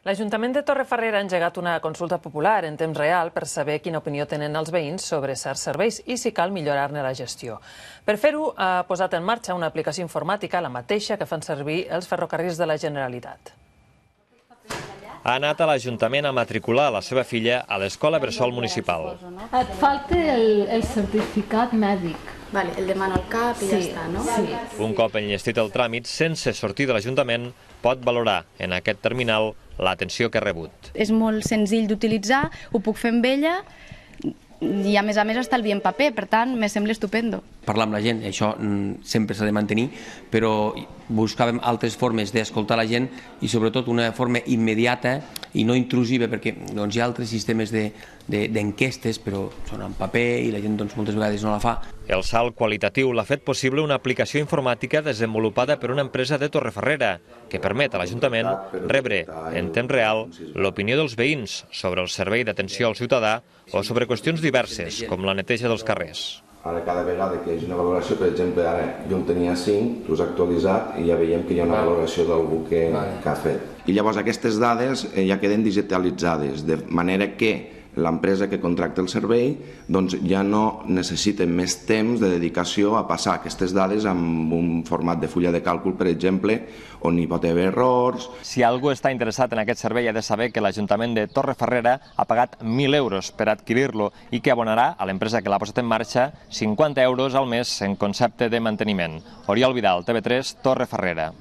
L'Ajuntament de Torrefarrera ha engegat una consulta popular en temps real per saber quina opinió tenen els veïns sobre certs serveis i si cal millorar-ne la gestió. Per fer-ho, ha posat en marxa una aplicació informàtica, la mateixa que fan servir els ferrocarrils de la Generalitat. Ha anat a l'Ajuntament a matricular la seva filla a l'Escola Bressol Municipal. Et falta el certificat mèdic. Vale, el demano al CAP i ja està, no? Sí. Un cop enllestit el tràmit, sense sortir de l'Ajuntament, pot valorar en aquest terminal l'atenció que ha rebut. És molt senzill d'utilitzar, ho puc fer amb ella i a més estalviem paper, per tant, me sembla estupendo. Parlar amb la gent, això sempre s'ha de mantenir, però buscàvem altres formes d'escoltar la gent i sobretot una forma immediata i no intrusiva, perquè hi ha altres sistemes d'enquestes, però són en paper i la gent moltes vegades no la fa. El salt qualitatiu l'ha fet possible una aplicació informàtica desenvolupada per una empresa de Torrefarrera que permet a l'Ajuntament rebre en temps real l'opinió dels veïns sobre el servei d'atenció al ciutadà o sobre qüestions diverses, com la neteja dels carrers. Ara cada vegada que hi hagi una valoració, per exemple, ara jo en tenia 5, tu has actualitzat i ja veiem que hi ha una valoració d'algú que ha fet. I llavors aquestes dades ja queden digitalitzades, de manera que l'empresa que contracta el servei ja no necessita més temps de dedicació a passar aquestes dades amb un format de fulla de càlcul, per exemple, on hi pot haver errors. Si algú està interessat en aquest servei ha de saber que l'Ajuntament de Torrefarrera ha pagat 1.000 euros per adquirir-lo i que abonarà a l'empresa que l'ha posat en marxa 50 euros al mes en concepte de manteniment. Oriol Vidal, TV3, Torrefarrera.